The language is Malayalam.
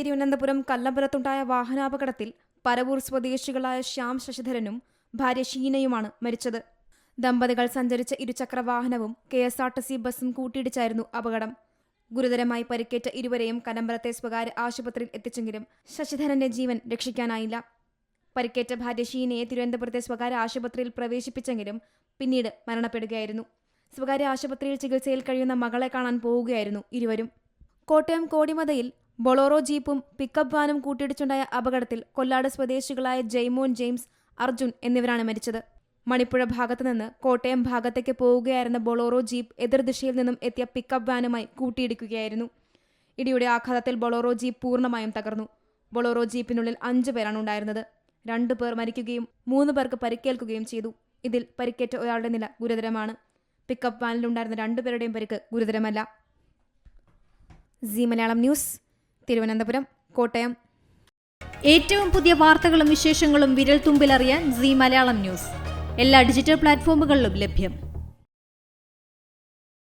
തിരുവനന്തപുരം കല്ലമ്പലത്തുണ്ടായ വാഹനാപകടത്തിൽ പരവൂർ സ്വദേശികളായ ശ്യാം ശശിധരനും ഭാര്യ ഷീനയുമാണ് മരിച്ചത്. ദമ്പതികൾ സഞ്ചരിച്ച ഇരുചക്ര വാഹനവും KSRTC ബസും കൂട്ടിയിടിച്ചായിരുന്നു അപകടം. ഗുരുതരമായി പരിക്കേറ്റ ഇരുവരെയും കല്ലമ്പലത്തെ സ്വകാര്യ ആശുപത്രിയിൽ എത്തിച്ചെങ്കിലും ശശിധരന്റെ ജീവൻ രക്ഷിക്കാനായില്ല. പരിക്കേറ്റ ഭാര്യ ഷീനയെ തിരുവനന്തപുരത്തെ സ്വകാര്യ ആശുപത്രിയിൽ പ്രവേശിപ്പിച്ചെങ്കിലും പിന്നീട് മരണപ്പെടുകയായിരുന്നു. സ്വകാര്യ ആശുപത്രിയിൽ ചികിത്സയിൽ കഴിയുന്ന മകളെ കാണാൻ പോവുകയായിരുന്നു ഇരുവരും. കോട്ടയം കോടിമതയിൽ ബൊളോറോ ജീപ്പും പിക്കപ്പ് വാനും കൂട്ടിയിടിച്ചുണ്ടായ അപകടത്തിൽ കൊല്ലാട് സ്വദേശികളായ ജയ്മോൻ ജെയിംസ്, അർജുൻ എന്നിവരാണ് മരിച്ചത്. മണിപ്പുഴ ഭാഗത്തുനിന്ന് കോട്ടയം ഭാഗത്തേക്ക് പോവുകയായിരുന്ന ബൊളോറോ ജീപ്പ് എതിർദിശയിൽ നിന്നും എത്തിയ പിക്കപ്പ് വാനുമായി കൂട്ടിയിടിക്കുകയായിരുന്നു. ഇടിയുടെ ആഘാതത്തിൽ ബൊളോറോ ജീപ്പ് പൂർണ്ണമായും തകർന്നു. ബൊളോറോ ജീപ്പിനുള്ളിൽ 5 പേരാണ് ഉണ്ടായിരുന്നത്. 2 പേർ മരിക്കുകയും 3 പേർക്ക് പരിക്കേൽക്കുകയും ചെയ്തു. ഇതിൽ പരിക്കേറ്റ ഒരാളുടെ നില ഗുരുതരമാണ്. പിക്കപ്പ് വാനിലുണ്ടായിരുന്ന 2 പേരുടെയും പരിക്ക് ഗുരുതരമല്ല. മലയാളം ന്യൂസ്, തിരുവനന്തപുരം, കോട്ടയം. ഏറ്റവും പുതിയ വാർത്തകളും വിശേഷങ്ങളും വിരൽ തുമ്പിലറിയാൻ മലയാളം ന്യൂസ് എല്ലാ ഡിജിറ്റൽ പ്ലാറ്റ്ഫോമുകളിലും ലഭ്യം.